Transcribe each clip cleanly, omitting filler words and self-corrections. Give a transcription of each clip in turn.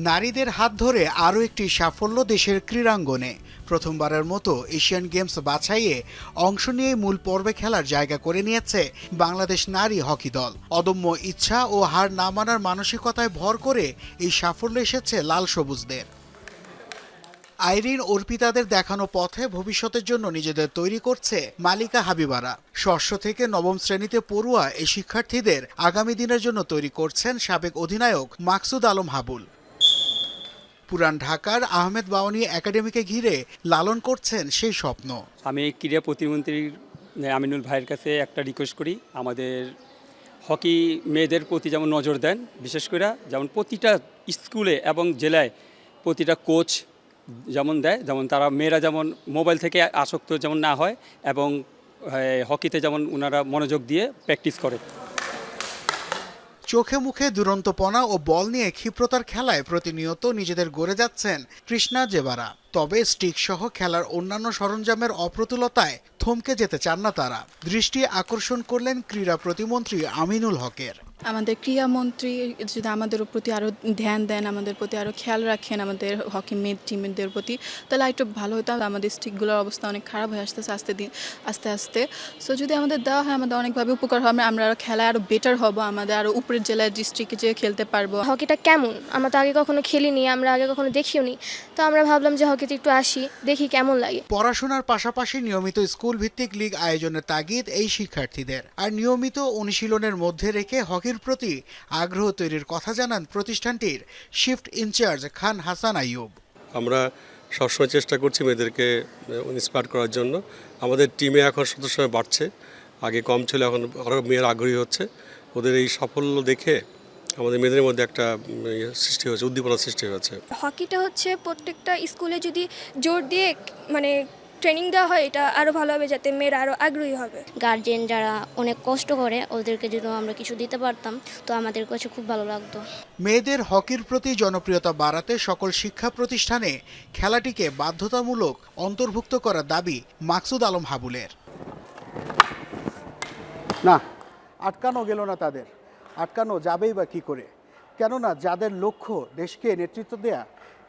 নারীদের হাত ধরে আরও একটি সাফল্য দেশের ক্রীড়াঙ্গনে। প্রথমবারের মতো এশিয়ান গেমস বাছাইয়ে অংশ নিয়ে মূল পর্বে খেলার জায়গা করে নিয়েছে বাংলাদেশ নারী হকি দল। অদম্য ইচ্ছা ও হার না মানার মানসিকতায় ভর করে এই সাফল্য এসেছে লাল সবুজদের। আইরিন অর্পিতাদের দেখানো পথে ভবিষ্যতের জন্য নিজেদের তৈরি করছে মালিকা হাবিবারা। ষষ্ঠ থেকে নবম শ্রেণীতে পড়ুয়া এই শিক্ষার্থীদের আগামী দিনের জন্য তৈরি করছেন সাবেক অধিনায়ক মাকসুদ আলম হাবুল। পুরান ঢাকার আহমেদ বাওয়ানী একাডেমিকে ঘিরে লালন করছেন সেই স্বপ্ন। আমি ক্রীড়া প্রতিমন্ত্রী আমিনুল ভাইয়ের কাছে একটা রিকোয়েস্ট করি, আমাদের হকি মেয়েদের প্রতি যেমন নজর দেন, বিশেষ করে যেমন প্রতিটা স্কুলে এবং জেলায় প্রতিটা কোচ যেমন দেয়, যেমন তারা মেয়েরা যেমন মোবাইল থেকে আসক্ত যেমন না হয় এবং হকিতে যেমন ওনারা মনোযোগ দিয়ে প্র্যাকটিস করে। চোখে মুখে দুরন্তপনা ও বল নিয়ে ক্ষিপ্রতার খেলায় প্রতিনিয়ত নিজেদের গড়ে যাচ্ছেন কৃষ্ণা জেবারা। তবে স্টিক সহ খেলার অন্যান্য সরঞ্জামের অপ্রতুলতায় থমকে যেতে চান না তারা। দৃষ্টি আকর্ষণ করলেন ক্রীড়া প্রতিমন্ত্রী আমিনুল হকের। আমাদের ক্রীড়ামন্ত্রী যদি আমাদের প্রতি আরও ধ্যান দেন, আমাদের প্রতি আরও খেয়াল রাখেন আমাদের হকি মেয়ে টিমদের প্রতি, তাহলে একটু ভালো হতো। আমাদের স্টিকগুলোর অবস্থা অনেক খারাপ হয়ে আসতেছে আস্তে আস্তে। সো যদি আমাদের দেওয়া হয় আমাদের অনেকভাবে উপকার হবে, আমরা আরও খেলায় আরও বেটার হব, আমাদের আরও উপরের জেলায় ডিস্ট্রিক্টে যেয়ে খেলতে পারবো। হকিটা কেমন, আমরা তো আগে কখনো খেলিনি, আমরা আগে কখনো দেখিও নি, তো আমরা ভাবলাম যে হকিতে একটু আসি, দেখি কেমন লাগে। পড়াশোনার পাশাপাশি নিয়মিত স্কুল ভিত্তিক লিগ আয়োজনের তাগিদ এই শিক্ষার্থীদের। আর নিয়মিত অনুশীলনের মধ্যে রেখে হকির প্রতি আগ্রহ তৈরির কথা জানান প্রতিষ্ঠানটির শিফট ইনচার্জ খান হাসান আইয়ুব। আমরা সবসময় চেষ্টা করছি মেয়েদেরকে ইন্সপায়ার করার জন্য। আমাদের টিমে এখন সদস্য বাড়ছে, আগে কম ছিল, এখন আরও মেয়েরা আগ্রহী হচ্ছে। ওদের এই সাফল্য দেখে আমাদের মেয়েদের মধ্যে একটা সৃষ্টি হয়েছে, উদ্দীপনা সৃষ্টি হয়েছে। হকিটা হচ্ছে প্রত্যেকটা স্কুলে যদি জোর দিয়ে মানে ট্রেনিং দেওয়া হয়, এটা আরও ভালো হবে, যাতে মেয়েরা আরও আগ্রহী হবে। গার্জেন যারা অনেক কষ্ট করে, ওদেরকে যদি আমরা কিছু দিতে পারতাম তো আমাদের কাছে খুব ভালো লাগতো। মেয়েদের হকির প্রতি জনপ্রিয়তা বাড়াতে সকল শিক্ষা প্রতিষ্ঠানে খেলাটিকে বাধ্যতামূলক অন্তর্ভুক্ত করার দাবি মাকসুদ আলম হাবুলের। না, আটকানো গেল না তাদের, আটকানো যাবেই বা কী করে? কেননা যাদের লক্ষ্য দেশকে নেতৃত্ব দেয়া,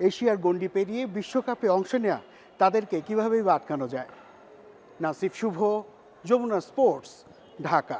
এশিয়ার গণ্ডি পেরিয়ে বিশ্বকাপে অংশ নেয়া, তাদেরকে কীভাবেই বা আটকানো যায়? নাসিফ শুভ, যমুনা স্পোর্টস, ঢাকা।